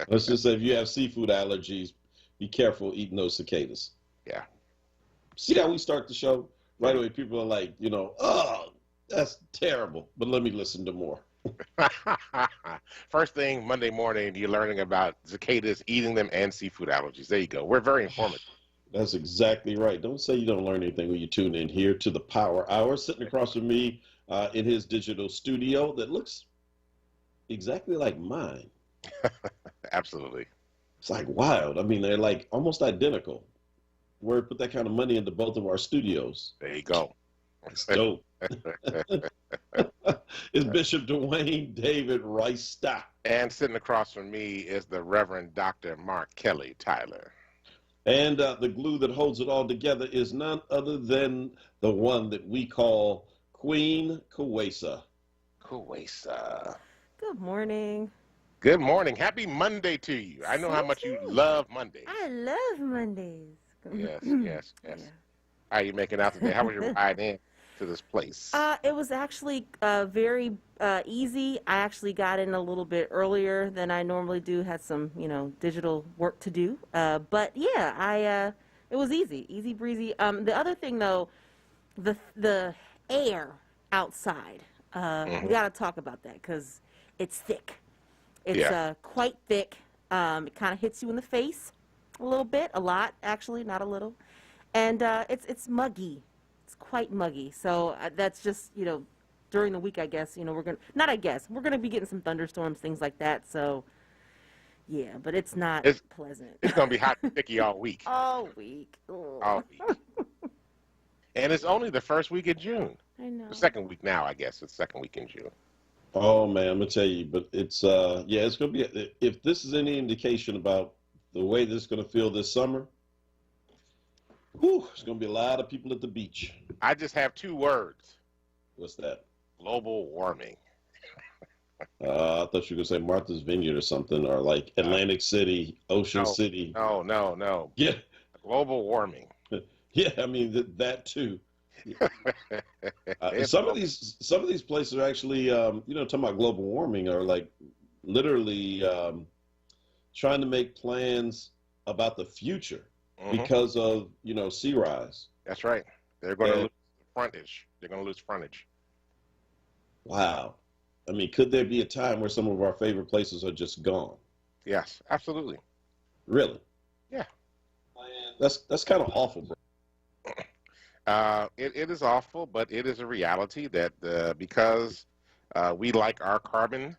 Let's just say if you have seafood allergies, be careful eating those cicadas. Yeah. See how we start the show? Right away, people are like, oh, that's terrible. But let me listen to more. First thing Monday morning, you're learning about cicadas, eating them, and seafood allergies. There you go. We're very informative. That's exactly right. Don't say you don't learn anything when you tune in here to the Power Hour. Sitting across from me in his digital studio that looks exactly like mine. Absolutely. It's like wild. I mean, they're like almost identical. WURD put that kind of money into both of our studios. There you go. It's dope. It's Bishop Dwayne David Rice. And sitting across from me is the Reverend Dr. Mark Kelly Tyler. And the glue that holds it all together is none other than the one that we call Queen Kuwesa. Kuwesa. Good morning. Good morning. Happy Monday to you. I know how much you love Mondays. I love Mondays. Yes. Yeah. How are you making out today? How was your ride in to this place? It was actually very easy. I actually got in a little bit earlier than I normally do. Had some, digital work to do. But yeah, it was easy breezy. The other thing though, the air outside. We got to talk about that because it's thick. It's quite thick. It kind of hits you in the face a little bit, a lot actually, not a little, and it's muggy. It's quite muggy. So that's just during the week, I guess we're gonna be getting some thunderstorms, things like that. So yeah, but it's not pleasant. It's gonna be hot and sticky all week. All week. All week. And it's only the first week of June. I know. The second week now, I guess. It's second week in June. Oh man, I'm gonna tell you, but it's it's gonna be. If this is any indication about the way this is gonna feel this summer, it's gonna be a lot of people at the beach. I just have two words. What's that? Global warming. I thought you were gonna say Martha's Vineyard or something, or like Atlantic City, Ocean City. No. Yeah. Global warming. Yeah, I mean that too. Some of these places are actually, talking about global warming, are like literally trying to make plans about the future because of sea rise. That's right. They're going to lose frontage. They're going to lose frontage. Wow. I mean, could there be a time where some of our favorite places are just gone? Yes, absolutely. Really? Yeah. That's kind of awful, bro. It is awful, but it is a reality that because we like our carbon,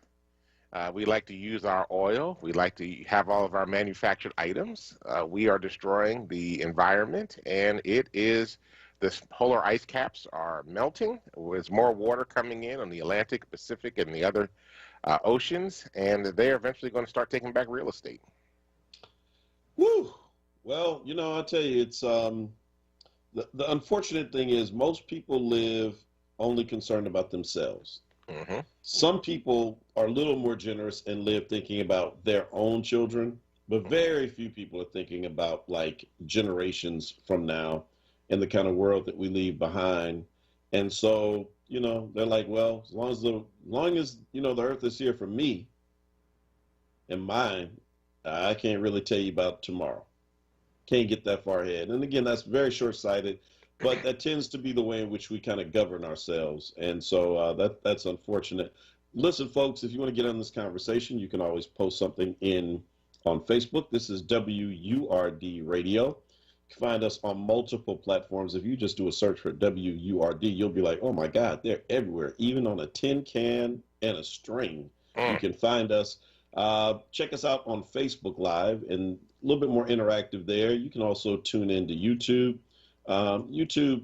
we like to use our oil, we like to have all of our manufactured items, we are destroying the environment, and the polar ice caps are melting. There's more water coming in on the Atlantic, Pacific, and the other oceans, and they're eventually going to start taking back real estate. Woo! Well, I'll tell you, it's the unfortunate thing is most people live only concerned about themselves. Mm-hmm. Some people are a little more generous and live thinking about their own children, but very few people are thinking about like generations from now and the kind of world that we leave behind. And so, they're like, well, as long as the earth is here for me and mine, I can't really tell you about tomorrow. Can't get that far ahead. And again, that's very short-sighted, but that tends to be the way in which we kind of govern ourselves. And so that's unfortunate. Listen, folks, if you want to get on this conversation, you can always post something on Facebook. This is WURD Radio. You can find us on multiple platforms. If you just do a search for WURD, you'll be like, oh my God, they're everywhere. Even on a tin can and a string, you can find us. Check us out on Facebook Live and a little bit more interactive there. You can also tune into YouTube. YouTube,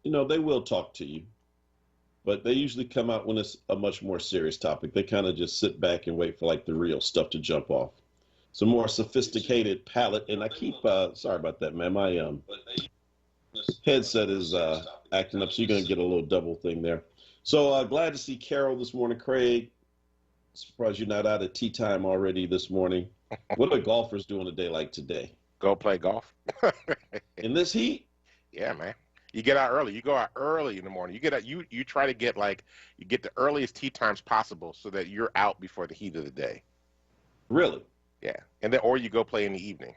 they will talk to you, but they usually come out when it's a much more serious topic. They kind of just sit back and wait for like the real stuff to jump off. It's a more sophisticated palette, and I keep, sorry about that, man. My headset is acting up, so you're going to get a little double thing there. So glad to see Carol this morning. Craig, surprised you're not out at tea time already this morning. What are golfers doing a day like today? Go play golf. In this heat? Yeah, man. You get out early. You go out early in the morning. You get out. You try to get you get the earliest tee times possible so that you're out before the heat of the day. Really? Yeah, and then or you go play in the evening.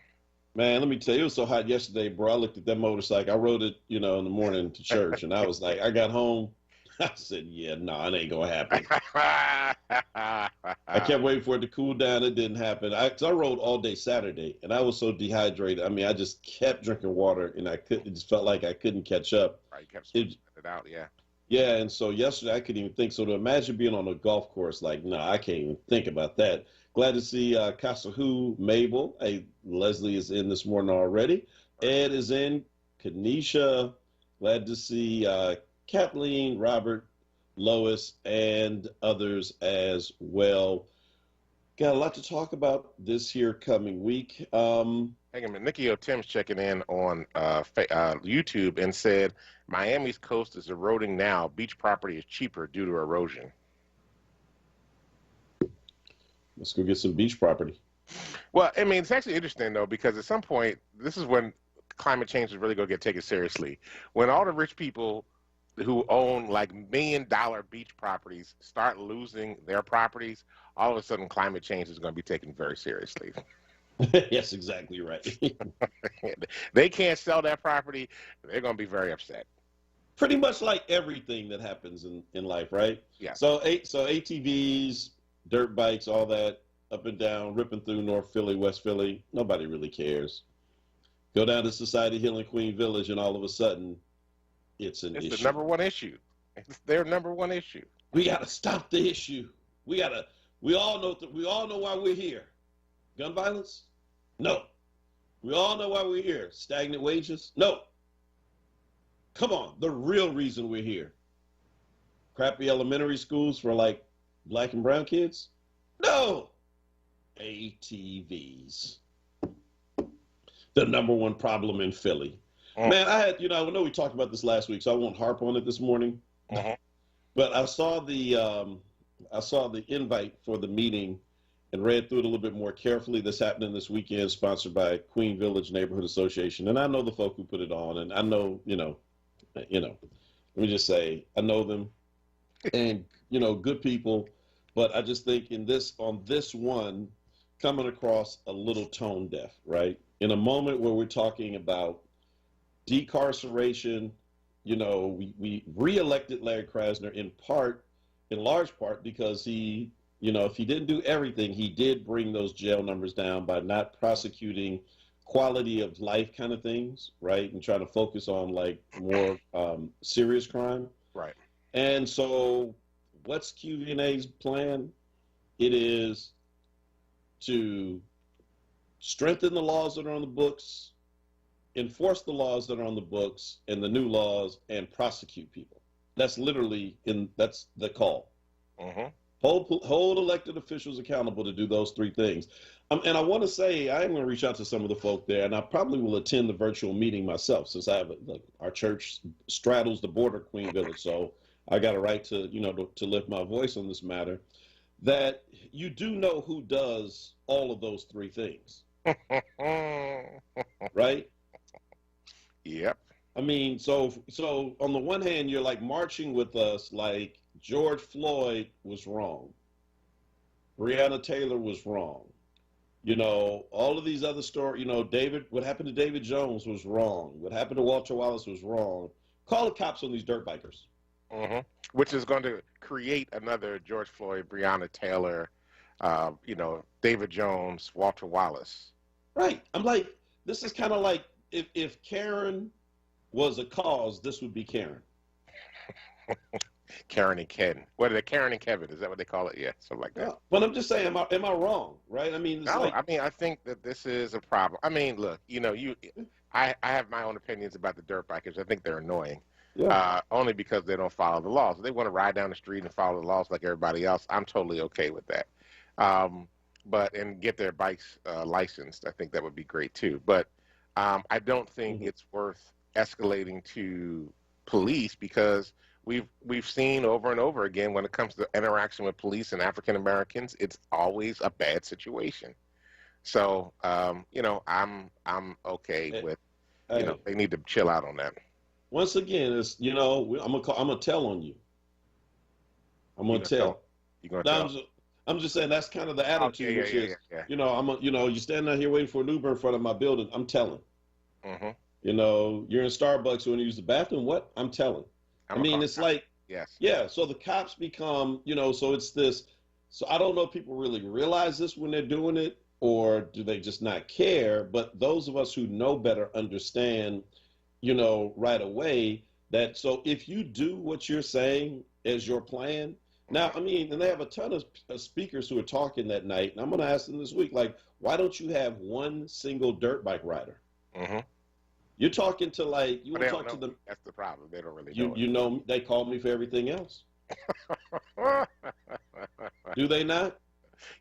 Man, let me tell you, it was so hot yesterday, bro. I looked at that motorcycle. I rode it, in the morning to church, and I was like, I got home. I said, yeah, no, it ain't gonna happen. I kept waiting for it to cool down. It didn't happen. I rode all day Saturday, and I was so dehydrated. I mean, I just kept drinking water, and it just felt like I couldn't catch up. Right, you kept It, it out, yeah. yeah, and so yesterday I couldn't even think. So to imagine being on a golf course, like, no, I can't even think about that. Glad to see Kasahu, Mabel. Hey, Leslie is in this morning already. Ed is in. Kanisha. Glad to see Kathleen, Robert, Lois, and others as well. Got a lot to talk about this here coming week. Hang on a minute. Nikki O. Tim's checking in on YouTube and said, Miami's coast is eroding now. Beach property is cheaper due to erosion. Let's go get some beach property. Well, I mean, it's actually interesting, though, because at some point, this is when climate change is really going to get taken seriously. When all the rich people who own like $1 million beach properties start losing their properties, all of a sudden climate change is going to be taken very seriously. Yes, exactly right. They can't sell that property. They're going to be very upset. Pretty much like everything that happens in life, right? Yeah. So ATVs, dirt bikes, all that, up and down, ripping through North Philly, West Philly, nobody really cares. Go down to Society Hill and Queen Village, and all of a sudden, it's an issue. It's the number one issue. It's their number one issue. We got to stop the issue. We all know why we're here. Gun violence? No. We all know why we're here. Stagnant wages? No. Come on, the real reason we're here. Crappy elementary schools for like black and brown kids? No. ATVs. The number one problem in Philly. Man, I know we talked about this last week, so I won't harp on it this morning. But I saw the invite for the meeting and read through it a little bit more carefully. That's happening this weekend, sponsored by Queen Village Neighborhood Association. And I know the folk who put it on, and I know, let me just say, I know them, and good people. But I just think on this one, coming across a little tone deaf, right? In a moment where we're talking about decarceration, we reelected Larry Krasner in large part because he, if he didn't do everything, he did bring those jail numbers down by not prosecuting quality of life kind of things, right? And trying to focus on like more serious crime. Right. And so what's QVNA's plan? It is to strengthen the laws that are on the books, enforce the laws that are on the books and the new laws, and prosecute people. That's that's the call. Hold elected officials accountable to do those three things. And I want to say, I am going to reach out to some of the folk there, and I probably will attend the virtual meeting myself, since our church straddles the border of Queen Village, so I got a right to lift my voice on this matter. That you do know who does all of those three things, right? Yep. I mean, so on the one hand, you're like marching with us like George Floyd was wrong. Breonna Taylor was wrong. All of these other stories, what happened to David Jones was wrong. What happened to Walter Wallace was wrong. Call the cops on these dirt bikers. Which is going to create another George Floyd, Breonna Taylor, David Jones, Walter Wallace. Right. I'm like, this is kind of like if Karen was a cause, this would be Karen. Karen and Ken. What are they? Karen and Kevin? Is that what they call it? Yeah, something like that. Yeah. But I'm just saying, am I wrong? Right? I mean, I think that this is a problem. I mean, look, I have my own opinions about the dirt bikers. I think they're annoying. Yeah. Only because they don't follow the laws. If they want to ride down the street and follow the laws like everybody else, I'm totally okay with that. And get their bikes licensed, I think that would be great too. But I don't think it's worth escalating to police, because we've seen over and over again when it comes to interaction with police and African Americans, it's always a bad situation. So I'm okay with they need to chill out on that. Once again, it's I'm gonna tell on you. I'm gonna tell. You're gonna tell. I'm just saying that's kind of the Oh, yeah, attitude, yeah, which yeah, is, yeah, you stand out here waiting for an Uber in front of my building. I'm telling. yeah. Mm-hmm. You're in Starbucks, you want to use the bathroom. What? I'm telling. I I'm a mean, car. it's like, Yes. yeah. So the cops become, so it's this. So I don't know if people really realize this when they're doing it, or do they just not care? But those of us who know better understand, right away that. So if you do what you're saying as your plan, now, Mm-hmm. I mean, and they have a ton of speakers who are talking that night, and I'm going to ask them this week, like, why don't you have one single dirt bike rider? Mm-hmm. You're talking to like you But want they to don't talk to know. them. That's the problem. They don't really You know you know they call me for everything else. it. Do they not?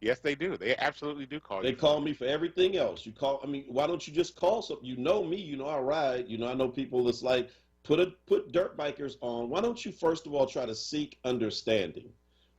Yes, they do. They absolutely do call They you for call me for everything else. You call. I mean, why don't you just call something? You know me. You know I ride. I know people. That's like put dirt bikers on. Why don't you first of all try to seek understanding,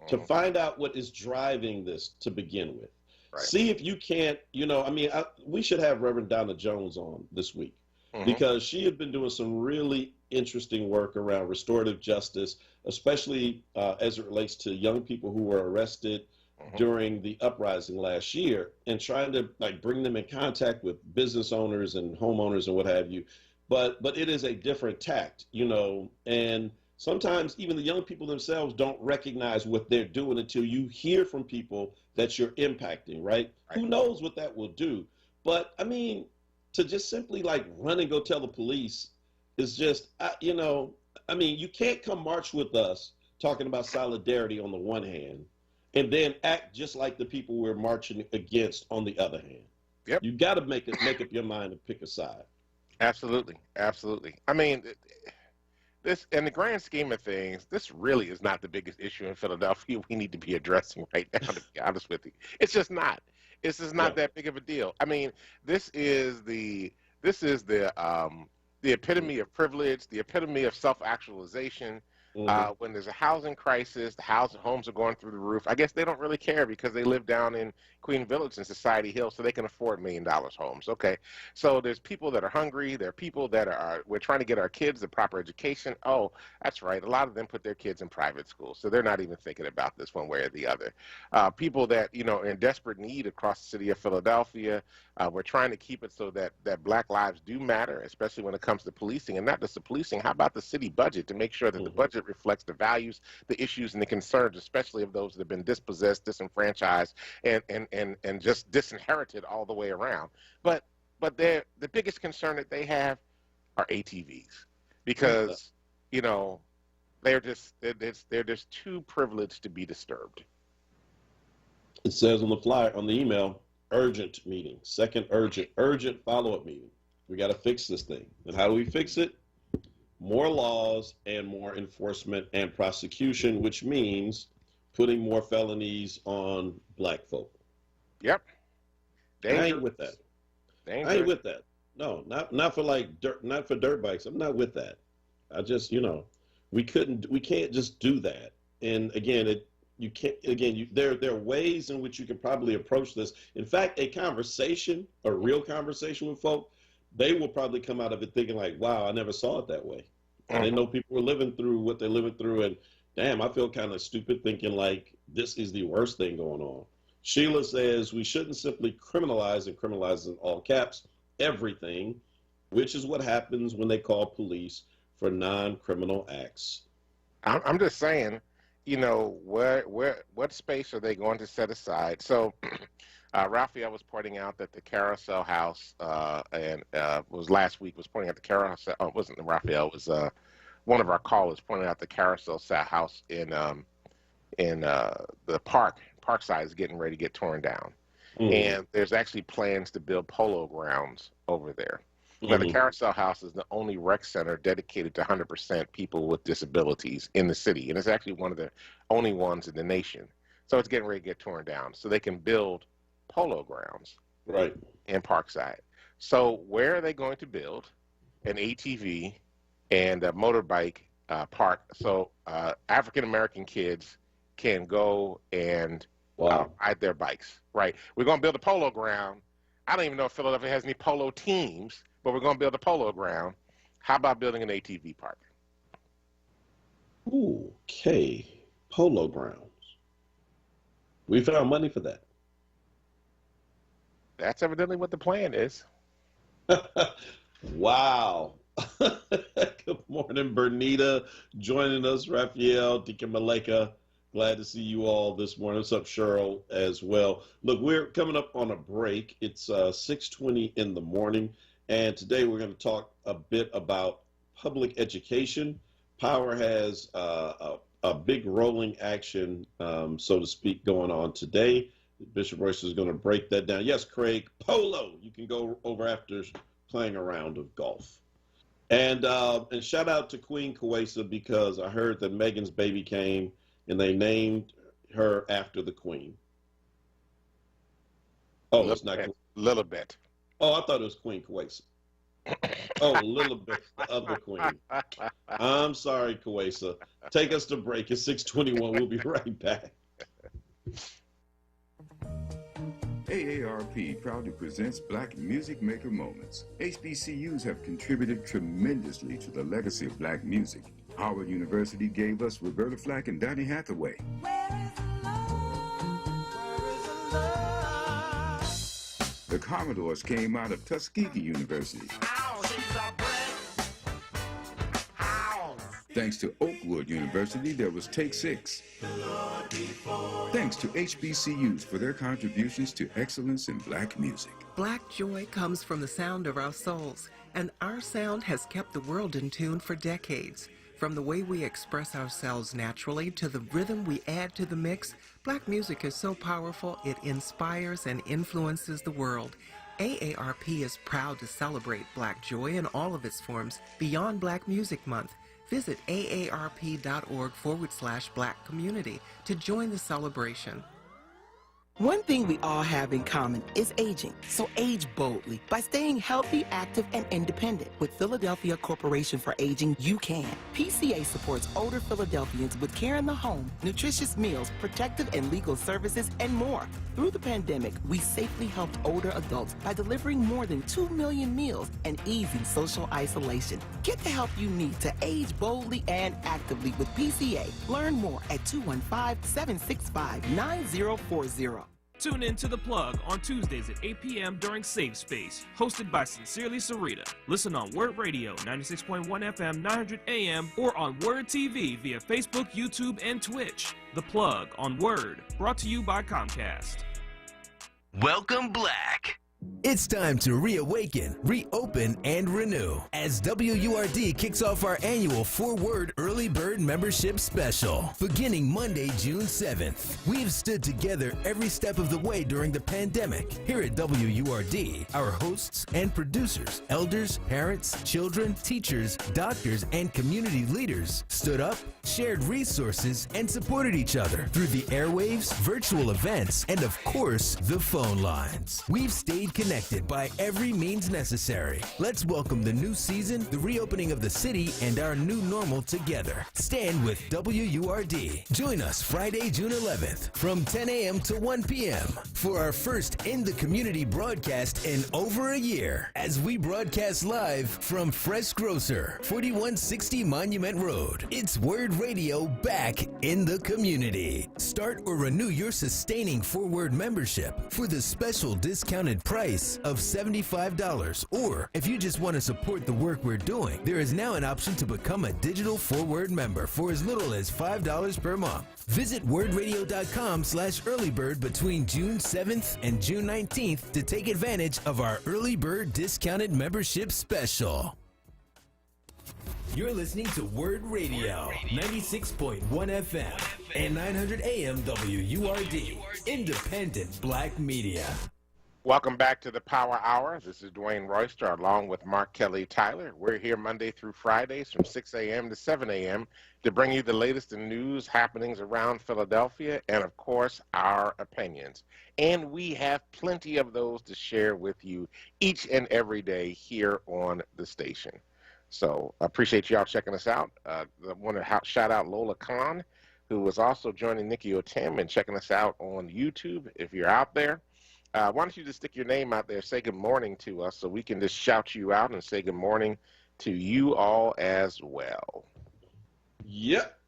to Mm-hmm. find out what is driving this to begin with. Right. See if you can't. I mean, we should have Reverend Donna Jones on this week Mm-hmm. because she had been doing some really interesting work around restorative justice, especially as it relates to young people who were arrested Mm-hmm. during the uprising last year, and trying to like bring them in contact with business owners and homeowners and what have you. But it is a different tact, and sometimes even the young people themselves don't recognize what they're doing until you hear from people that you're impacting, right? Right. Who knows what that will do? But I mean, to just simply like run and go tell the police is just, I mean, you can't come march with us talking about solidarity on the one hand and then act just like the people we're marching against on the other hand. Yep. You got to make up your mind and pick a side. Absolutely. Absolutely. I mean, this, in the grand scheme of things, this really is not the biggest issue in Philadelphia we need to be addressing right now, to be honest with you. It's just not. It's just not Yeah. that big of a deal. I mean, this is the epitome of privilege, the epitome of self-actualization. Mm-hmm. When there's a housing crisis, the homes are going through the roof. I guess they don't really care because they live down in Queen Village and Society Hill, so they can afford $1 million homes. Okay, so there's people that are hungry. There are people that we're trying to get our kids the proper education. Oh, that's right. A lot of them put their kids in private schools, so they're not even thinking about this one way or the other. People that are in desperate need across the city of Philadelphia. We're trying to keep it so that Black lives do matter, especially when it comes to policing, and not just the policing. How about the city budget to make sure that the budget reflects the values, the issues, and the concerns, especially of those that have been dispossessed, disenfranchised, and just disinherited all the way around. But the biggest concern that they have are ATVs because they're just too privileged to be disturbed. It says on the flyer on the email, urgent meeting, second urgent follow-up meeting. We got to fix this thing. And how do we fix it? More laws and more enforcement and prosecution, which means putting more felonies on Black folk. Yep. Dangerous. I ain't with that. Dangerous. I ain't with that. No, not for like dirt, not for dirt bikes. I'm not with that. I just, we can't just do that. And again, there are ways in which you can probably approach this. In fact, a real conversation with folk, they will probably come out of it thinking like, wow, I never saw it that way. I didn't know people were living through what they're living through. And damn, I feel kind of stupid thinking like this is the worst thing going on. Sheila says we shouldn't simply criminalize in all caps everything, which is what happens when they call police for non-criminal acts. I'm just saying, what space are they going to set aside? So Raphael was pointing out that the Carousel House, was last week, was pointing out the Carousel, it wasn't Raphael, it was one of our callers pointing out the Carousel House in the Parkside is getting ready to get torn down. And there's actually plans to build polo grounds over there. Now, the Carousel House is the only rec center dedicated to 100% people with disabilities in the city, and it's actually one of the only ones in the nation. So it's getting ready to get torn down so they can build polo grounds in Parkside. So where are they going to build an ATV and a motorbike park so African-American kids can go and ride their bikes, right? We're going to build a polo ground. I don't even know if Philadelphia has any polo teams, but we're going to build a polo ground. How about building an ATV park? Okay, polo grounds. We found money for that. That's evidently what the plan is. Wow. Good morning, Bernita, joining us, Raphael, Deacon Maleka. Glad to see you all this morning. What's up, Cheryl, as well? Look, we're coming up on a break. It's 6:20 in the morning, and today we're going to talk a bit about public education. Power has a big rolling action, so to speak, going on today. Bishop Royce is going to break that down. Yes, Craig, polo. You can go over after playing a round of golf. And shout out to Queen Kuwesa, because I heard that Megan's baby came and they named her after the Queen. Oh, it's not Lilibet. Oh, I thought it was Queen Kuwesa. Oh, Lilibet, the other queen. I'm sorry, Kuwesa. Take us to break. It's 6:21. We'll be right back. AARP proudly presents Black Music Maker Moments. HBCUs have contributed tremendously to the legacy of black music. Howard University gave us Roberta Flack and Donny Hathaway. The Commodores came out of Tuskegee University. Thanks to onWURD University, there was Take 6. Thanks to HBCUs for their contributions to excellence in black music. Black joy comes from the sound of our souls, and our sound has kept the world in tune for decades. From the way we express ourselves naturally to the rhythm we add to the mix, black music is so powerful it inspires and influences the world. AARP is proud to celebrate black joy in all of its forms beyond Black Music Month. Visit aarp.org/black community to join the celebration. One thing we all have in common is aging, so age boldly by staying healthy, active, and independent. With Philadelphia Corporation for Aging, you can. PCA supports older Philadelphians with care in the home, nutritious meals, protective and legal services, and more. Through the pandemic, we safely helped older adults by delivering more than 2 million meals and easing social isolation. Get the help you need to age boldly and actively with PCA. Learn more at 215-765-9040. Tune in to The Plug on Tuesdays at 8 p.m. during Safe Space, hosted by Sincerely Sarita. Listen on WURD Radio, 96.1 FM, 900 AM, or on WURD TV via Facebook, YouTube, and Twitch. The Plug on WURD, brought to you by Comcast. Welcome, Black. It's time to reawaken, reopen, and renew as WURD kicks off our annual 4WURD Early Bird Membership Special. Beginning Monday, June 7th, we've stood together every step of the way during the pandemic. Here at WURD, our hosts and producers, elders, parents, children, teachers, doctors, and community leaders stood up, shared resources, and supported each other through the airwaves, virtual events, and of course, the phone lines. We've stayed connected by every means necessary. Let's welcome the new season, the reopening of the city, and our new normal together. Stand with WURD. Join us Friday, June 11th from 10 a.m. to 1 p.m. for our first In the Community broadcast in over a year as we broadcast live from Fresh Grocer, 4160 Monument Road. It's WURD Radio back in the community. Start or renew your sustaining 4WURD membership for the special discounted price of $75. Or if you just want to support the work we're doing, there is now an option to become a digital 4WURD member for as little as $5 per month. Visit wordradio.com/earlybird between June 7th and June 19th to take advantage of our early bird discounted membership special. You're listening to WURD Radio, 96.1 FM and 900 AM WURD, independent black media. Welcome back to the Power Hour. This is Dwayne Royster along with Mark Kelly Tyler. We're here Monday through Fridays from 6 a.m. to 7 a.m. to bring you the latest in news, happenings around Philadelphia, and of course, our opinions. And we have plenty of those to share with you each and every day here on the station. So I appreciate y'all checking us out. I want to shout out Lola Khan, who was also joining Nikki Otem and checking us out on YouTube. If you're out there, why don't you just stick your name out there, say good morning to us so we can just shout you out and say good morning to you all as well. Yep.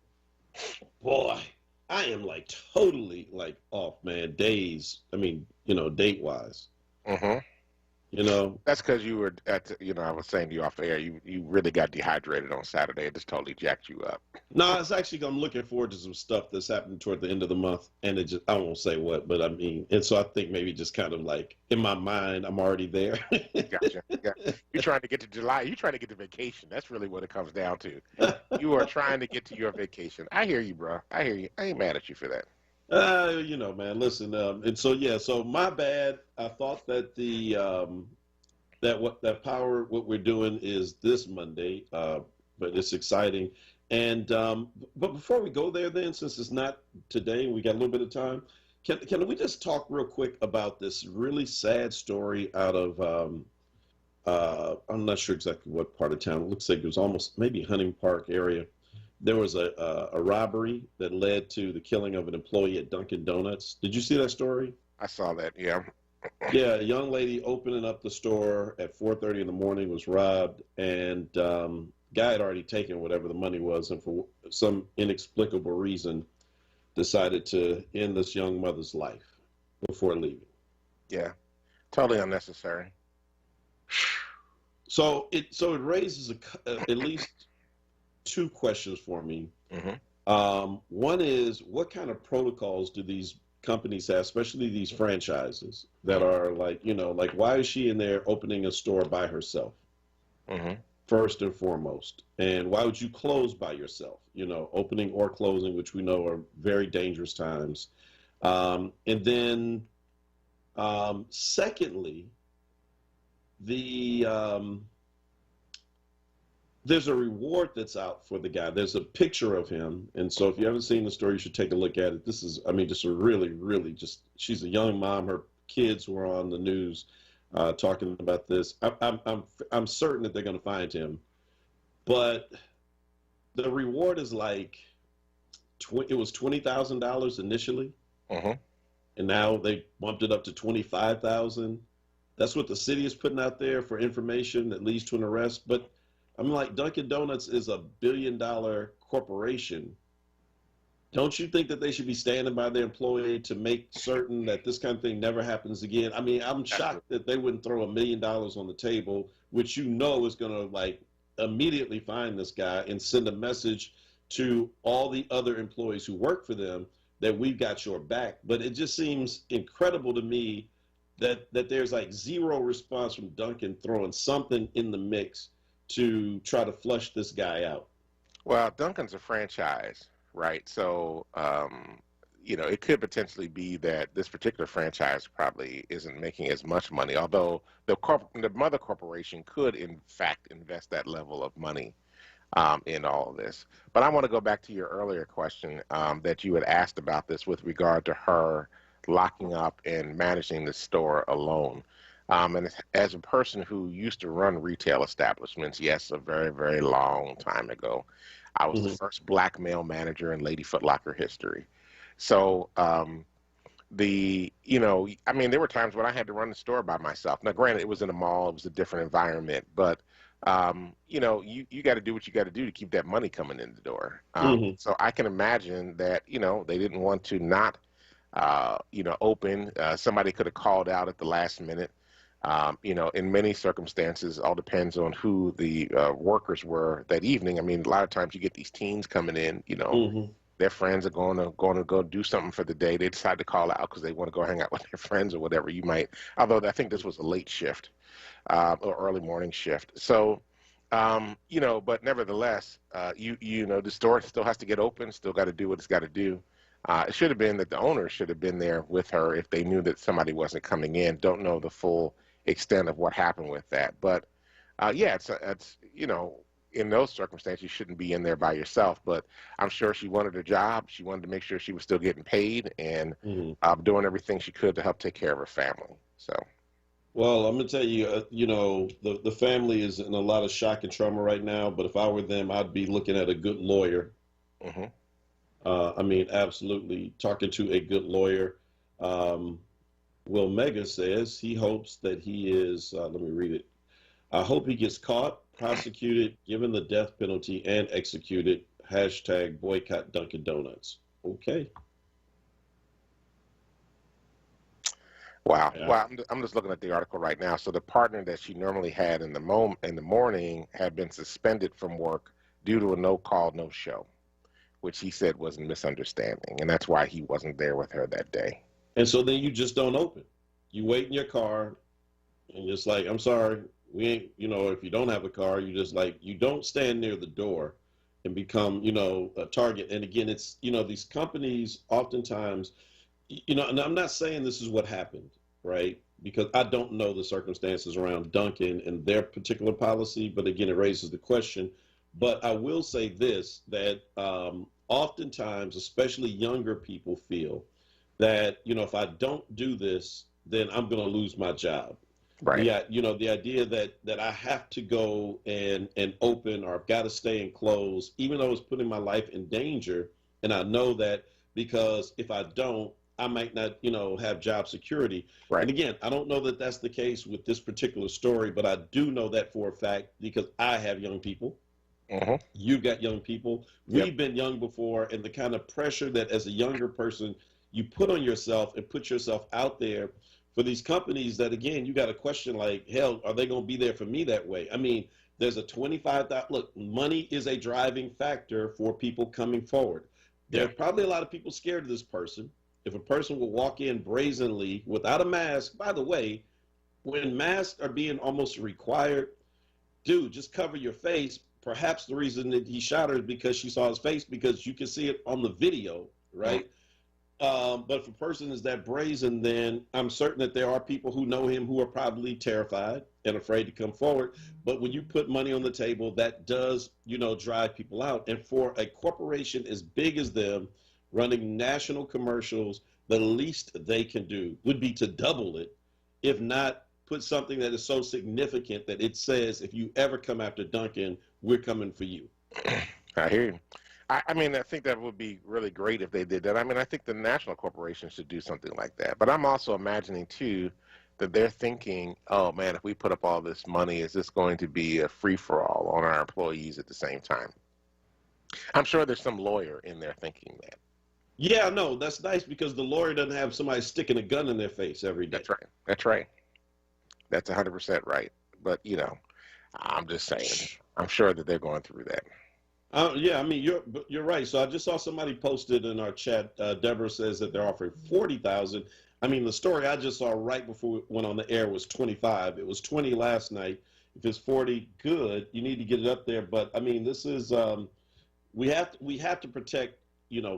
Boy, I am like totally like off, man. Days. I mean, date wise. Mm-hmm. You know. That's because you were I was saying to you off air, you really got dehydrated on Saturday. It just totally jacked you up. No, it's actually I'm looking forward to some stuff that's happening toward the end of the month, and it just I won't say what, but I mean, and so I think maybe just kind of like in my mind, I'm already there. Gotcha. Yeah. You're trying to get to July. You're trying to get to vacation. That's really what it comes down to. You are trying to get to your vacation. I hear you, bro. I hear you. I ain't mad at you for that. Man, listen, and so yeah, so my bad. I thought that what we're doing is this Monday, but it's exciting. And but before we go there, then since it's not today, we got a little bit of time. Can we just talk real quick about this really sad story out of I'm not sure exactly what part of town. It looks like it was almost maybe Hunting Park area. There was a robbery that led to the killing of an employee at Dunkin' Donuts. Did you see that story? I saw that. Yeah. Yeah, a young lady opening up the store at 4:30 in the morning was robbed, and guy had already taken whatever the money was, and for some inexplicable reason, decided to end this young mother's life before leaving. Yeah, totally unnecessary. So it raises at least two questions for me. Mm-hmm. One is, what kind of protocols do these companies have, especially these franchises that are like, like why is she in there opening a store by herself? Mm-hmm. First and foremost. And why would you close by yourself? Opening or closing, which we know are very dangerous times. And then secondly, there's a reward that's out for the guy. There's a picture of him. And so if you haven't seen the story, you should take a look at it. This is, just a really, really she's a young mom. Her kids were on the news talking about this. I'm certain that they're going to find him. But the reward is like, it was $20,000 initially. Mm-hmm. And now they bumped it up to $25,000. That's what the city is putting out there for information that leads to an arrest. But I'm like, Dunkin' Donuts is a $1 billion corporation. Don't you think that they should be standing by their employee to make certain that this kind of thing never happens again? I mean, I'm shocked that they wouldn't throw $1 million on the table, which is going to like immediately find this guy and send a message to all the other employees who work for them that we've got your back. But it just seems incredible to me that there's like zero response from Dunkin' throwing something in the mix to try to flush this guy out. Well, Dunkin's a franchise, right? So, it could potentially be that this particular franchise probably isn't making as much money, although the mother corporation could, in fact, invest that level of money in all of this. But I want to go back to your earlier question that you had asked about this with regard to her locking up and managing the store alone. And as a person who used to run retail establishments, yes, a very, very long time ago, I was the first black male manager in Lady Foot Locker history. So, there were times when I had to run the store by myself. Now, granted, it was in a mall, it was a different environment, but, you got to do what you got to do to keep that money coming in the door. So I can imagine that, they didn't want to not, open. Somebody could have called out at the last minute. In many circumstances, all depends on who the workers were that evening. I mean, a lot of times you get these teens coming in, their friends are going to go do something for the day. They decide to call out because they want to go hang out with their friends or whatever. Although I think this was a late shift or early morning shift. So, but nevertheless, the store still has to get open, still got to do what it's got to do. It should have been that the owner should have been there with her if they knew that somebody wasn't coming in. Don't know the full extent of what happened with that. But, it's in those circumstances, you shouldn't be in there by yourself. But I'm sure she wanted a job. She wanted to make sure she was still getting paid and doing everything she could to help take care of her family. So. Well, I'm going to tell you, the family is in a lot of shock and trauma right now. But if I were them, I'd be looking at a good lawyer. Mm-hmm. Absolutely talking to a good lawyer. Will Mega says he hopes that he is, let me read it. I hope he gets caught, prosecuted, given the death penalty, and executed. # boycott Dunkin' Donuts. Okay. Wow. Yeah. Well, I'm just looking at the article right now. So the partner that she normally had in the morning had been suspended from work due to a no call, no show, which he said was a misunderstanding, and that's why he wasn't there with her that day. And so then you just don't open. You wait in your car and just like, I'm sorry, we ain't, if you don't have a car, you just like, you don't stand near the door and become, a target. And again, it's, these companies oftentimes, and I'm not saying this is what happened, right? Because I don't know the circumstances around Dunkin' and their particular policy, but again, it raises the question. But I will say this, that oftentimes, especially younger people feel that, if I don't do this, then I'm going to lose my job. Right. Yeah, the idea that I have to go and open, or I've got to stay and close, even though it's putting my life in danger. And I know that because if I don't, I might not, have job security. Right. And again, I don't know that that's the case with this particular story, but I do know that for a fact because I have young people. Mm-hmm. You've got young people. We've been young before, and the kind of pressure that as a younger person you put on yourself and put yourself out there for these companies that, again, you got to question like, hell, are they going to be there for me that way? I mean, there's a 25,000, look, money is a driving factor for people coming forward. There are probably a lot of people scared of this person. If a person will walk in brazenly without a mask, by the way, when masks are being almost required, dude, just cover your face. Perhaps the reason that he shot her is because she saw his face, because you can see it on the video, right? But if a person is that brazen, then I'm certain that there are people who know him who are probably terrified and afraid to come forward. But when you put money on the table, that does, drive people out. And for a corporation as big as them, running national commercials, the least they can do would be to double it, if not put something that is so significant that it says, if you ever come after Dunkin', we're coming for you. I hear you. I mean, I think that would be really great if they did that. I mean, I think the national corporations should do something like that. But I'm also imagining, too, that they're thinking, oh, man, if we put up all this money, is this going to be a free-for-all on our employees at the same time? I'm sure there's some lawyer in there thinking that. Yeah, no, that's nice because the lawyer doesn't have somebody sticking a gun in their face every day. That's right. That's right. That's 100% right. But, I'm just saying, I'm sure that they're going through that. Yeah, I mean, you're right. So I just saw somebody posted in our chat. Deborah says that they're offering 40,000. I mean, the story I just saw right before it went on the air was 25. It was 20 last night. If it's 40, good. You need to get it up there. But I mean, this is we have to protect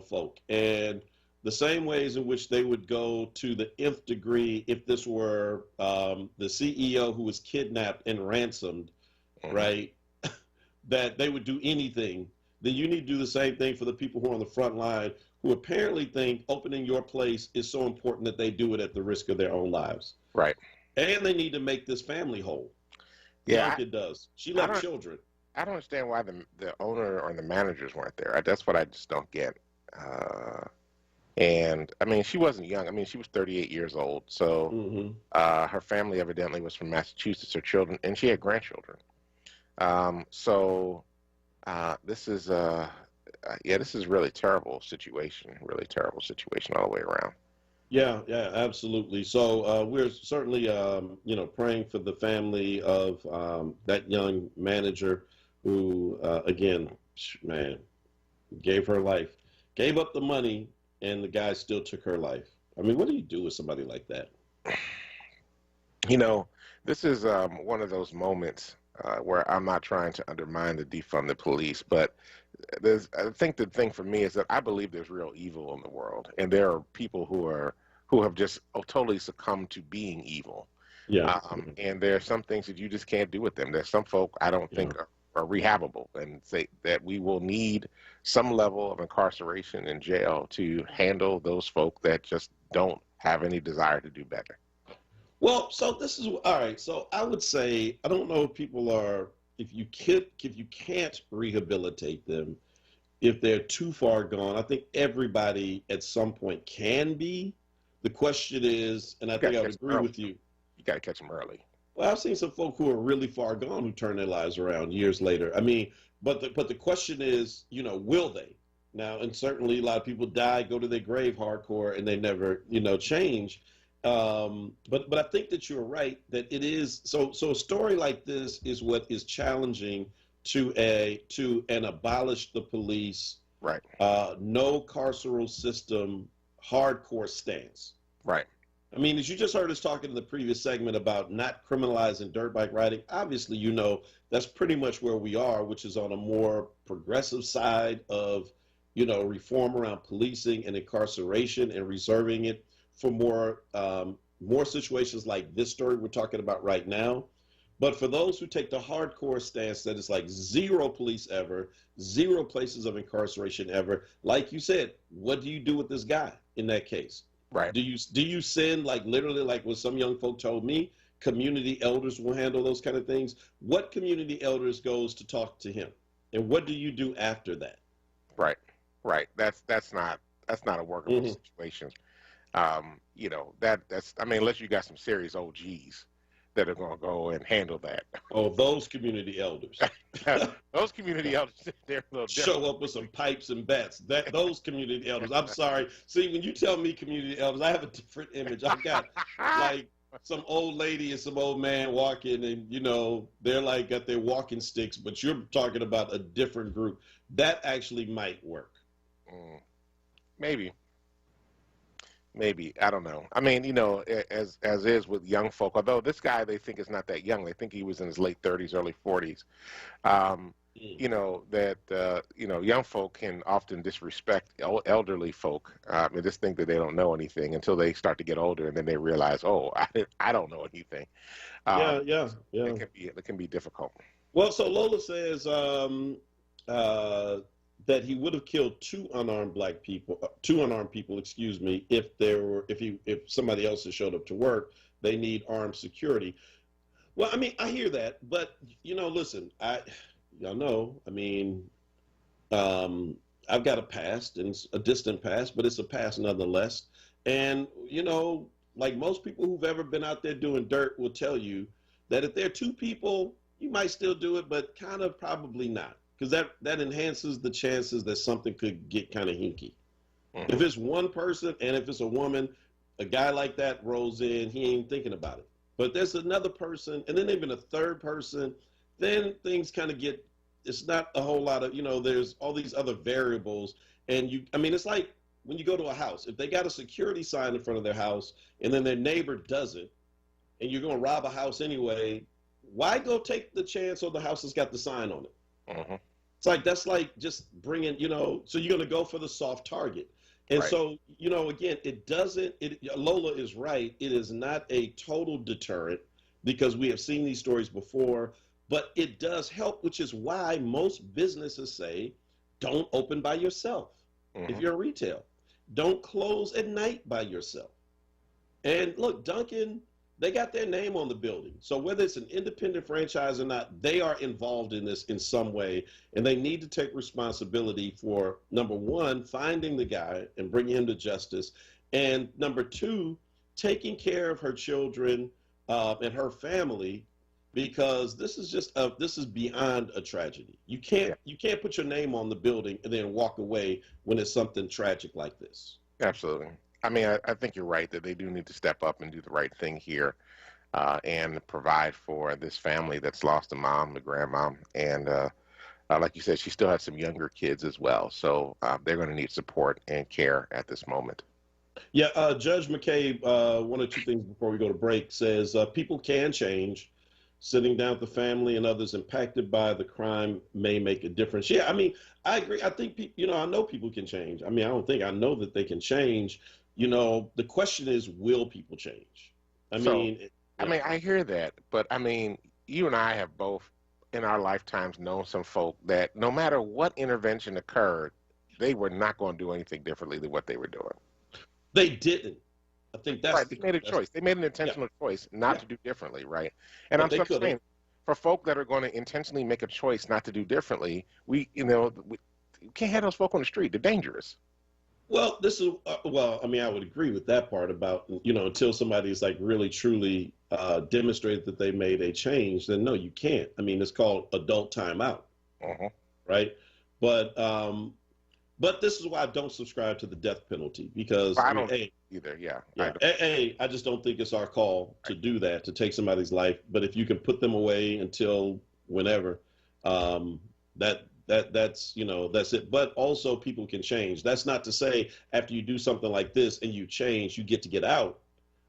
folk, and the same ways in which they would go to the nth degree if this were the CEO who was kidnapped and ransomed, right? That they would do anything, then you need to do the same thing for the people who are on the front line, who apparently think opening your place is so important that they do it at the risk of their own lives. Right. And they need to make this family whole. Yeah. Like it does. She left children. I don't understand why the owner or the managers weren't there. That's what I just don't get. And, I mean, she wasn't young. I mean, she was 38 years old. So her family evidently was from Massachusetts, her children, and she had grandchildren. This is this is really terrible situation all the way around. Yeah, absolutely. So we're certainly, praying for the family of that young manager who, again, man, gave her life, gave up the money, and the guy still took her life. I mean, what do you do with somebody like that? This is one of those moments where I'm not trying to undermine the defund the police, but I think the thing for me is that I believe there's real evil in the world, and there are people who have just totally succumbed to being evil. Yeah. And there are some things that you just can't do with them. There's some folk I don't think are rehabable, and say that we will need some level of incarceration in jail to handle those folk that just don't have any desire to do better. Well, so this is all right. So I would say, I don't know if people are, if you can't rehabilitate them, if they're too far gone. I think everybody at some point can be. The question is, and I think I would agree with you. You got to catch them early. Well, I've seen some folk who are really far gone who turn their lives around years later. I mean, but the question is, will they? now, and certainly a lot of people die, go to their grave hardcore, and they never, change. But I think that you're right that it is so. So a story like this is what is challenging to an abolish the police, Right. No carceral system, hardcore stance. Right. I mean, as you just heard us talking in the previous segment about not criminalizing dirt bike riding, obviously, that's pretty much where we are, which is on a more progressive side of, reform around policing and incarceration and reserving it for more situations like this story we're talking about right now. But for those who take the hardcore stance that it's like zero police ever, zero places of incarceration ever, like you said, what do you do with this guy in that case? Right. Do you send, like, literally, like what some young folk told me, community elders will handle those kind of things? What community elders goes to talk to him? And what do you do after that? Right. Right. That's not a workable situation. That's I mean, unless you got some serious OGs that are going to go and handle that. Oh, those community elders. Those community elders, they're a little different. Show up with some pipes and bats. Those community elders. I'm sorry. See, when you tell me community elders, I have a different image. I've got like some old lady and some old man walking, and they're like got their walking sticks. But you're talking about a different group. That actually might work. Maybe. I don't know. I mean, as is with young folk, although this guy they think is not that young. They think he was in his late 30s, early 40s. Young folk can often disrespect elderly folk and just think that they don't know anything until they start to get older, and then they realize, oh, I don't know anything. Yeah. It can be difficult. Well, so Lola says that he would have killed two unarmed people, if somebody else had showed up to work. They need armed security. Well, I mean, I hear that, but listen, y'all know, I mean, I've got a past, and it's a distant past, but it's a past nonetheless. And like most people who've ever been out there doing dirt will tell you that if there are two people, you might still do it, but kind of probably not. Because that enhances the chances that something could get kind of hinky. Mm-hmm. If it's one person and if it's a woman, a guy like that rolls in, he ain't thinking about it. But there's another person, and then even a third person, then things kind of get, it's not a whole lot of, there's all these other variables. And it's like when you go to a house, if they got a security sign in front of their house and then their neighbor doesn't, and you're going to rob a house anyway, why go take the chance on the house that's got the sign on it? Mm-hmm. It's like, that's like just bringing, so you're going to go for the soft target. And right. So, again, Lola is right. It is not a total deterrent because we have seen these stories before, but it does help, which is why most businesses say, don't open by yourself. Mm-hmm. If you're in retail, don't close at night by yourself. And look, Dunkin', they got their name on the building. So whether it's an independent franchise or not, they are involved in this in some way. And they need to take responsibility for, number one, finding the guy and bringing him to justice. And number two, taking care of her children and her family, because this is beyond a tragedy. You can't put your name on the building and then walk away when it's something tragic like this. Absolutely. I mean, I think you're right that they do need to step up and do the right thing here and provide for this family that's lost a mom, a grandma. And like you said, she still has some younger kids as well. So they're going to need support and care at this moment. Yeah, Judge McCabe, one or two things before we go to break, says people can change. Sitting down with the family and others impacted by the crime may make a difference. Yeah, I mean, I agree. I think, I know people can change. I know that they can change. The question is, will people change? I hear that, but I mean, you and I have both in our lifetimes known some folk that no matter what intervention occurred, they were not going to do anything differently than what they were doing. They didn't. I think that's right. They made a choice. They made an intentional choice not to do differently, right? And I'm saying, for folk that are going to intentionally make a choice not to do differently, we can't have those folk on the street. They're dangerous. Well, I would agree with that part about, until somebody is like really truly demonstrated that they made a change, then no, you can't. I mean, it's called adult timeout, right? But But this is why I don't subscribe to the death penalty, because I I mean, don't hey, either. Yeah. yeah, I just don't think it's our call to do that, to take somebody's life. But if you can put them away until whenever, that's that's it. But also people can change. That's not to say after you do something like this and you change, you get out.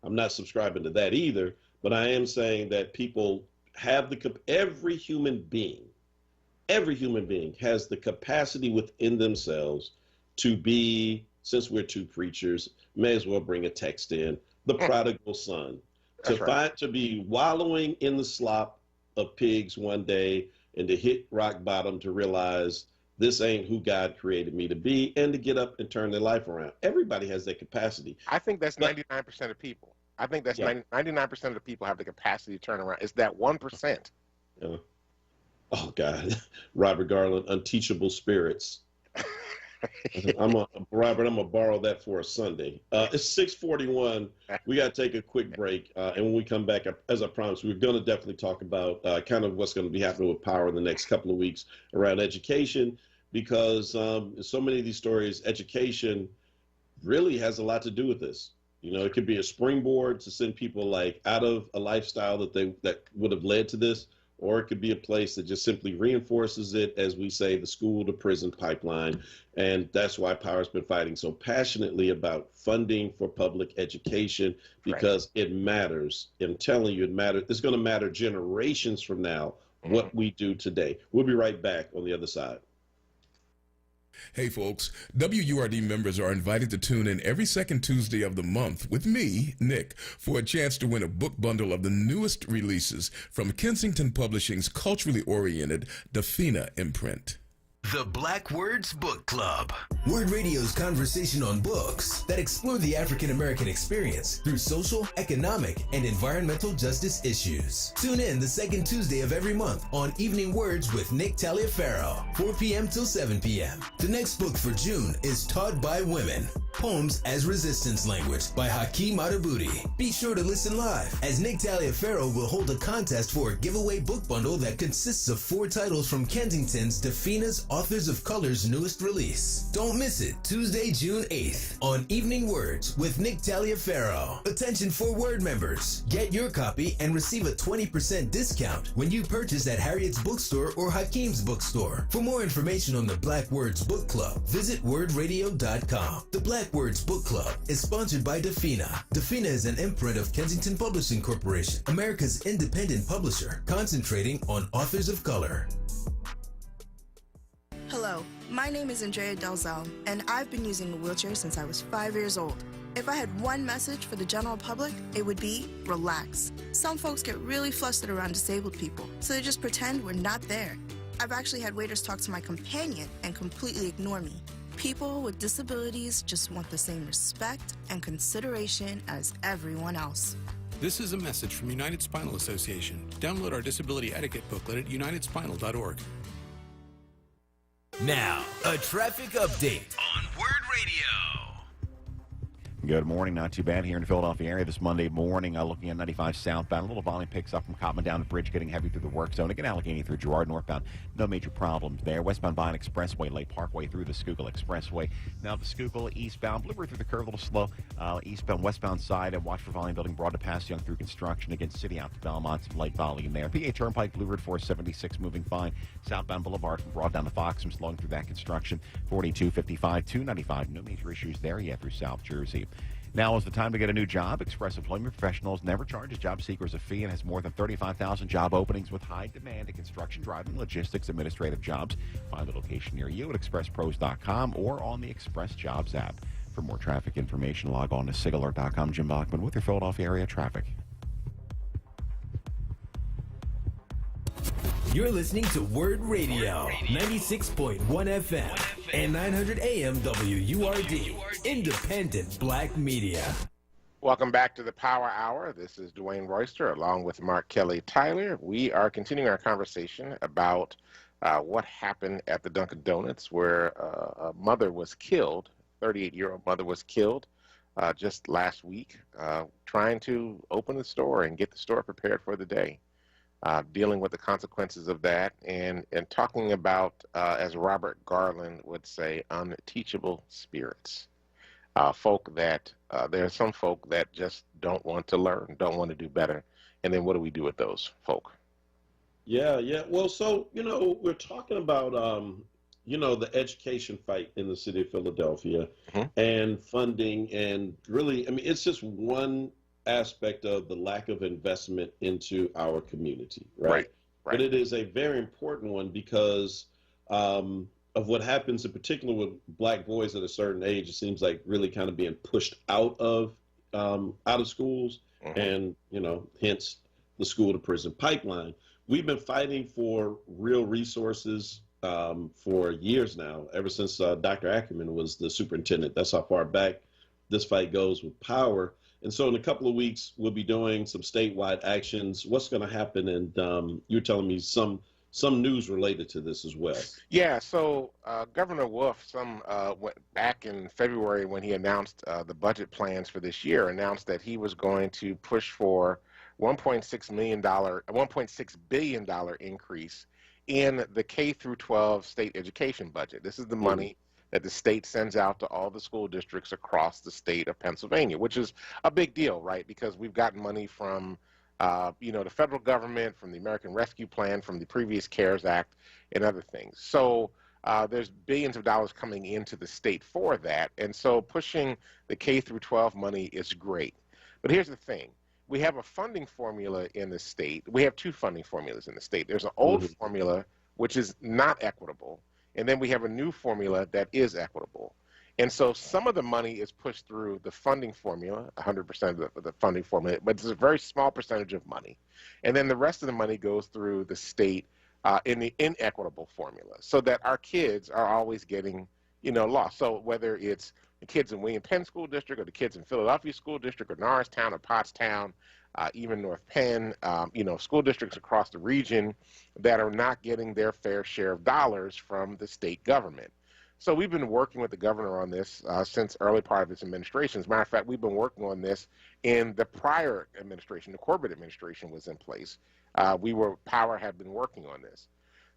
I'm not subscribing to that either. But I am saying that people have every human being has the capacity within themselves to be, since we're two preachers, may as well bring a text in, the prodigal son, to be wallowing in the slop of pigs one day and to hit rock bottom, to realize this ain't who God created me to be, and to get up and turn their life around. Everybody has that capacity. I think that's 99% of people. I think that's 99% of the people have the capacity to turn around. It's that 1%. Yeah. Oh God, Robert Garland, unteachable spirits. Robert, I'm gonna borrow that for a Sunday. It's 6:41. We got to take a quick break, and when we come back, as I promised, we're going to definitely talk about kind of what's going to be happening with power in the next couple of weeks around education, because so many of these stories, education really has a lot to do with this. It could be a springboard to send people like out of a lifestyle that would have led to this, or it could be a place that just simply reinforces it, as we say, the school to prison pipeline. And that's why Power's been fighting so passionately about funding for public education, because it matters. I'm telling you, it matters. It's going to matter generations from now what we do today. We'll be right back on the other side. Hey folks, WURD members are invited to tune in every second Tuesday of the month with me, Nick, for a chance to win a book bundle of the newest releases from Kensington Publishing's culturally oriented Dafina imprint. The Black Words Book Club. Word Radio's conversation on books that explore the African American experience through social, economic, and environmental justice issues. Tune in the second Tuesday of every month on Evening Words with Nick Taliaferro, 4 p.m. till 7 p.m. The next book for June is Taught by Women, Poems as Resistance Language by Hakeem Adabuti. Be sure to listen live, as Nick Taliaferro will hold a contest for a giveaway book bundle that consists of 4 titles from Kensington's Dafina's Authors of Color's newest release. Don't miss it, Tuesday, June 8th on Evening Words with Nick Taliaferro. Attention for Word members. Get your copy and receive a 20% discount when you purchase at Harriet's Bookstore or Hakeem's Bookstore. For more information on the Black Words Book Club, visit wordradio.com. The Black Words Book Club is sponsored by Dafina. Dafina is an imprint of Kensington Publishing Corporation, America's independent publisher, concentrating on authors of color. Hello, my name is Andrea Delzell, and I've been using a wheelchair since I was 5 years old. If I had one message for the general public, it would be relax. Some folks get really flustered around disabled people, so they just pretend we're not there. I've actually had waiters talk to my companion and completely ignore me. People with disabilities just want the same respect and consideration as everyone else. This is a message from United Spinal Association. Download our disability etiquette booklet at unitedspinal.org. Now, a traffic update on Word Radio. Good morning. Not too bad here in the Philadelphia area this Monday morning. Looking at 95 southbound. A little volume picks up from Cottman down the bridge, getting heavy through the work zone. Again, Allegheny through Girard northbound. No major problems there. Westbound Vine Expressway, Lake Parkway through the Schuylkill Expressway. Now the Schuylkill eastbound. Blue River through the curve, a little slow. Eastbound, westbound side. And watch for volume building broad to pass Young through construction. Against City out to Belmont. Some light volume there. PA Turnpike, Blue Route 476 moving fine. Southbound Boulevard from Broad down to Fox. Some slowing through that construction. 4255, 295. No major issues there yet through South Jersey. Now is the time to get a new job. Express Employment Professionals never charges job seekers a fee and has more than 35,000 job openings with high demand in construction, driving, logistics, administrative jobs. Find the location near you at expresspros.com or on the Express Jobs app. For more traffic information, log on to sigalert.com. Jim Bachman with your Philadelphia area traffic. You're listening to Word Radio, 96.1 FM and 900 AM WURD, independent black media. Welcome back to the Power Hour. This is Dwayne Royster along with Mark Kelly Tyler. We are continuing our conversation about what happened at the Dunkin' Donuts, where a mother was killed, 38-year-old mother was killed just last week, trying to open the store and get the store prepared for the day. dealing with the consequences of that, and talking about, as Robert Garland would say, unteachable spirits. Folk that, there are some folk that just don't want to learn, don't want to do better. And then what do we do with those folk? Yeah, yeah. Well, so, we're talking about, the education fight in the city of Philadelphia and funding, and really, I mean, it's just one aspect of the lack of investment into our community, right? But it is a very important one because of what happens in particular with Black boys at a certain age. It seems like really kind of being pushed out of schools, and hence the school to prison pipeline. We've been fighting for real resources for years now, ever since Dr. Ackerman was the superintendent. That's how far back this fight goes with power. And so in a couple of weeks, we'll be doing some statewide actions. What's going to happen? And you're telling me some news related to this as well. Yeah, so Governor Wolf, back in February when he announced the budget plans for this year, announced that he was going to push for $1.6 billion increase in the K through 12 state education budget. This is the money that the state sends out to all the school districts across the state of Pennsylvania, which is a big deal, right? Because we've gotten money from the federal government, from the American Rescue Plan, from the previous CARES Act, and other things. So there's billions of dollars coming into the state for that. And so pushing the K through 12 money is great. But here's the thing. We have a funding formula in the state. We have two funding formulas in the state. There's an old formula, which is not equitable. And then we have a new formula that is equitable. And so some of the money is pushed through the funding formula, 100% of the funding formula, but it's a very small percentage of money. And then the rest of the money goes through the state in the inequitable formula, so that our kids are always getting, lost. So whether it's the kids in William Penn School District or the kids in Philadelphia School District or Norristown or Pottstown, even North Penn, school districts across the region that are not getting their fair share of dollars from the state government. So we've been working with the governor on this since early part of his administration. As a matter of fact, we've been working on this in the prior administration. The Corbett administration was in place. Power had been working on this.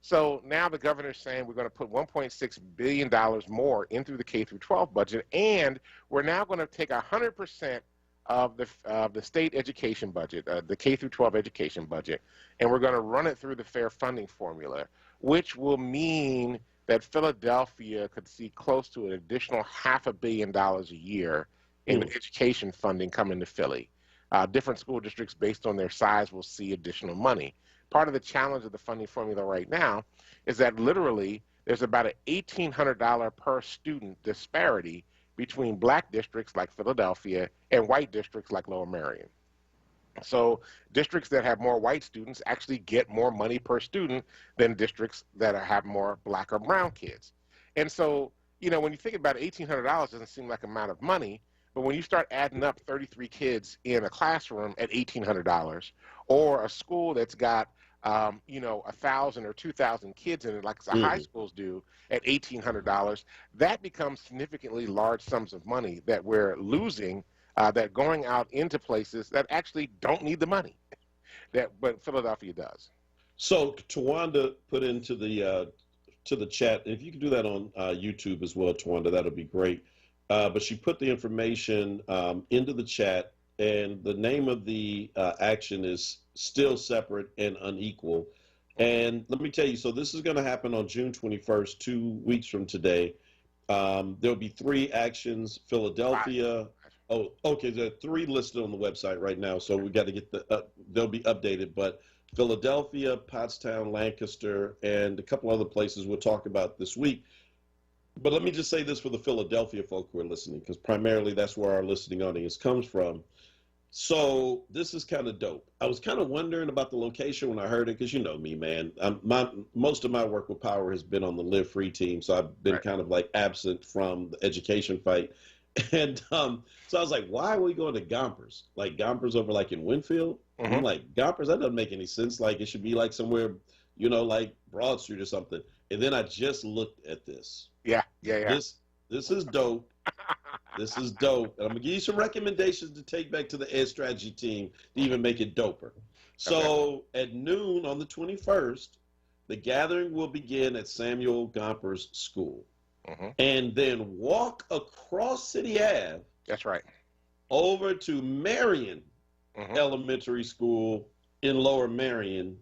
So now the governor's saying we're going to put $1.6 billion more into the K through 12 budget, and we're now going to take 100% of the state education budget, the K through 12 education budget, and we're going to run it through the fair funding formula, which will mean that Philadelphia could see close to an additional $500 million a year in education funding coming to Philly. Different school districts, based on their size, will see additional money. Part of the challenge of the funding formula right now is that literally there's about an $1,800 per student disparity between Black districts like Philadelphia and white districts like Lower Merion. So districts that have more white students actually get more money per student than districts that have more Black or brown kids. And so, when you think about it, $1,800 doesn't seem like an amount of money, but when you start adding up 33 kids in a classroom at $1,800, or a school that's got 1,000 or 2,000 kids in it, like the high schools do, at $1,800, that becomes significantly large sums of money that we're losing, that going out into places that actually don't need the money, but Philadelphia does. So Tawanda put into the chat, and if you can do that on YouTube as well, Tawanda, that'll be great. But she put the information into the chat, and the name of the action is Still Separate and Unequal. And let me tell you, so this is going to happen on June 21st, 2 weeks from today. There'll be 3 actions. Philadelphia. Oh, okay. There are 3 listed on the website right now, so we got to get they'll be updated. But Philadelphia, Pottstown, Lancaster, and a couple other places we'll talk about this week. But let me just say this for the Philadelphia folk who are listening, because primarily that's where our listening audience comes from. So this is kind of dope. I was kind of wondering about the location when I heard it, because you know me, man. Most of my work with Power has been on the Live Free team, so I've been kind of like absent from the education fight. And so I was like, why are we going to Gompers? Like Gompers over like in Winfield? I'm like, Gompers, that doesn't make any sense. Like it should be like somewhere, like Broad Street or something. And then I just looked at this. Yeah. This is dope. This is dope. And I'm going to give you some recommendations to take back to the Ed Strategy team to even make it doper. So at noon on the 21st, the gathering will begin at Samuel Gomper's school. And then walk across City Ave. That's right. Over to Marion Elementary School in Lower Marion.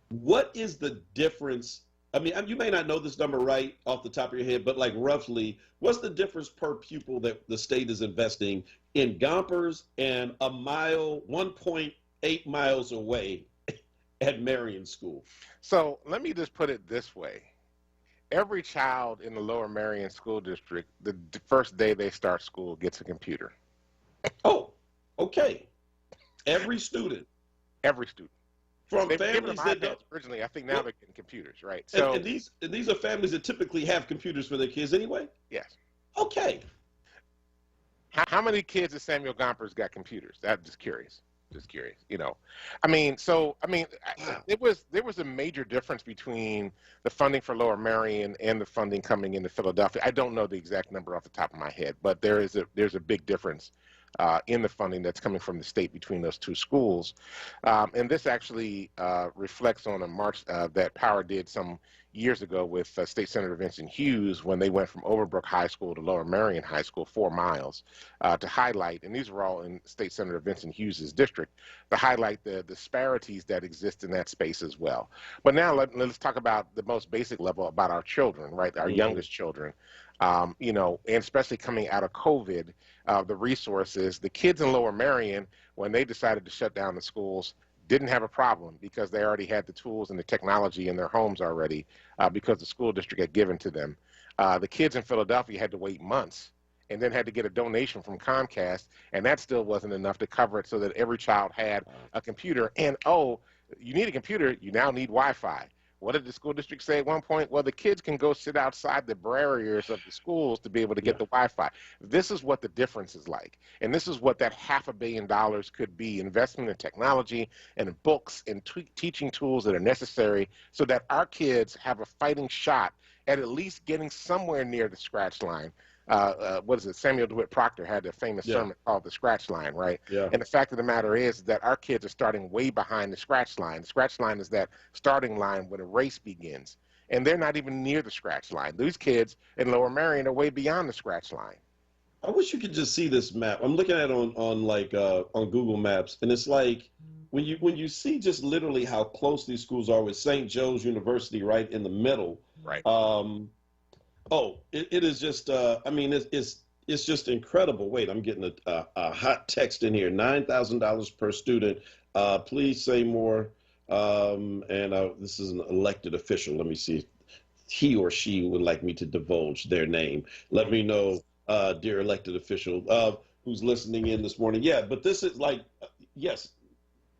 What is the difference? I mean, you may not know this number right off the top of your head, but like roughly, what's the difference per pupil that the state is investing in Gompers and 1.8 miles away at Marion School? So let me just put it this way. Every child in the Lower Marion School District, the first day they start school, gets a computer. Oh, okay. Every student. Every student. From They've families that don't. Originally, I think now they're getting computers, right? So and these are families that typically have computers for their kids anyway? Yes. Okay. How many kids at Samuel Gompers got computers? I'm just curious. Just curious, you know. There was a major difference between the funding for Lower Marion and the funding coming into Philadelphia. I don't know the exact number off the top of my head, but there's a big difference in the funding that's coming from the state between those two schools. And this actually reflects on a march that Power did some years ago with State Senator Vincent Hughes when they went from Overbrook High School to Lower Marion High School, 4 miles, to highlight, and these were all in State Senator Vincent Hughes's district, to highlight the disparities that exist in that space as well. But now let's talk about the most basic level, about our children, right, our youngest children. And especially coming out of COVID, the resources, the kids in Lower Marion, when they decided to shut down the schools, didn't have a problem because they already had the tools and the technology in their homes already because the school district had given to them. The kids in Philadelphia had to wait months and then had to get a donation from Comcast, and that still wasn't enough to cover it so that every child had a computer. And, you need a computer, you now need Wi-Fi. What did the school district say at one point? Well, the kids can go sit outside the barriers of the schools to be able to get the Wi-Fi. This is what the difference is like. And this is what that $500 million could be, investment in technology and in books and teaching tools that are necessary so that our kids have a fighting shot at least getting somewhere near the scratch line. Samuel DeWitt Proctor had a famous sermon called The Scratch Line, right? Yeah. And the fact of the matter is that our kids are starting way behind the scratch line. The scratch line is that starting line when a race begins. And they're not even near the scratch line. These kids in Lower Marion are way beyond the scratch line. I wish you could just see this map. I'm looking at it on Google Maps, and it's like when you see just literally how close these schools are with St. Joe's University right in the middle. Right. It is just, it's just incredible. Wait, I'm getting a hot text in here. $9,000 per student. Please say more. This is an elected official. Let me see if he or she would like me to divulge their name. Let me know, dear elected official, who's listening in this morning. Yeah, but this is yes.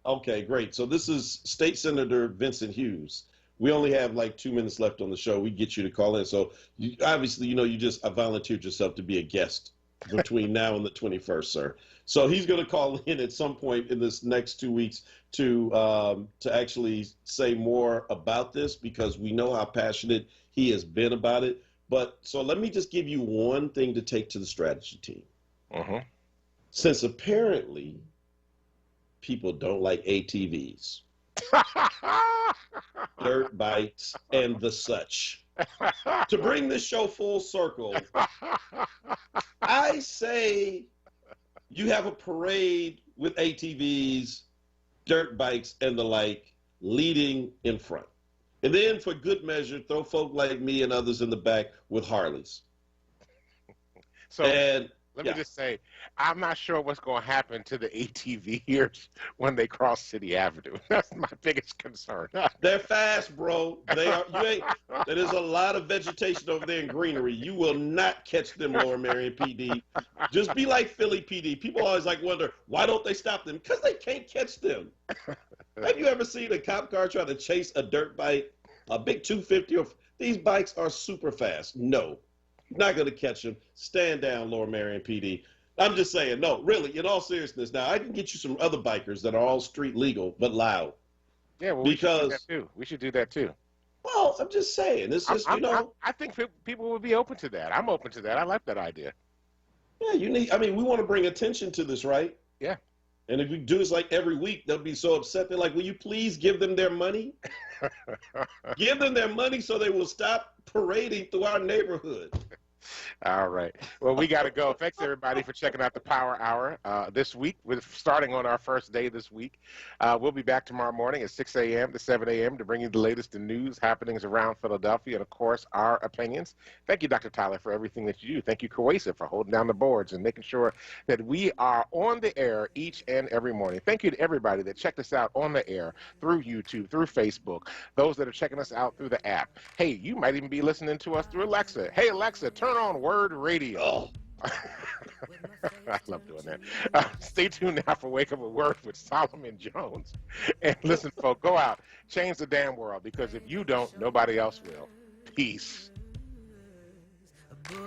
Okay, great. So this is State Senator Vincent Hughes. We only have 2 minutes left on the show. We get you to call in. So you just volunteered yourself to be a guest between now and the 21st, sir. So he's going to call in at some point in this next 2 weeks to actually say more about this because we know how passionate he has been about it. But so let me just give you one thing to take to the strategy team. Since apparently people don't like ATVs, dirt bikes, and the such. To bring this show full circle, I say you have a parade with ATVs, dirt bikes, and the like leading in front. And then for good measure, throw folk like me and others in the back with Harleys. Let me just say, I'm not sure what's going to happen to the ATVers when they cross City Avenue. That's my biggest concern. They're fast, bro. They are. There's a lot of vegetation over there and greenery. You will not catch them, Lower Marion PD. Just be like Philly PD. People always wonder, why don't they stop them? Because they can't catch them. Have you ever seen a cop car try to chase a dirt bike, a big 250? These bikes are super fast. No. Not going to catch them. Stand down, Lower Marion PD. I'm just saying, no, really, in all seriousness. Now, I can get you some other bikers that are all street legal, but loud. Yeah, well, we should do that too. We should do that too. Well, I'm just saying. It's just, I think people would be open to that. I'm open to that. I like that idea. Yeah, we want to bring attention to this, right? Yeah. And if we do this like every week, they'll be so upset. They're like, will you please give them their money? Give them their money so they will stop parading through our neighborhood. All right. Well, we got to go. Thanks, everybody, for checking out the Power Hour this week. We're starting on our first day this week. We'll be back tomorrow morning at 6 a.m. to 7 a.m. to bring you the latest in news, happenings around Philadelphia, and, of course, our opinions. Thank you, Dr. Tyler, for everything that you do. Thank you, Kawesa, for holding down the boards and making sure that we are on the air each and every morning. Thank you to everybody that checked us out on the air through YouTube, through Facebook, those that are checking us out through the app. Hey, you might even be listening to us through Alexa. Hey, Alexa, turn on WURD Radio. I love doing that. Stay tuned now for Wake Up with WURD with Solomon Jones. And listen, folks, go out, change the damn world, because if you don't, nobody else will. Peace.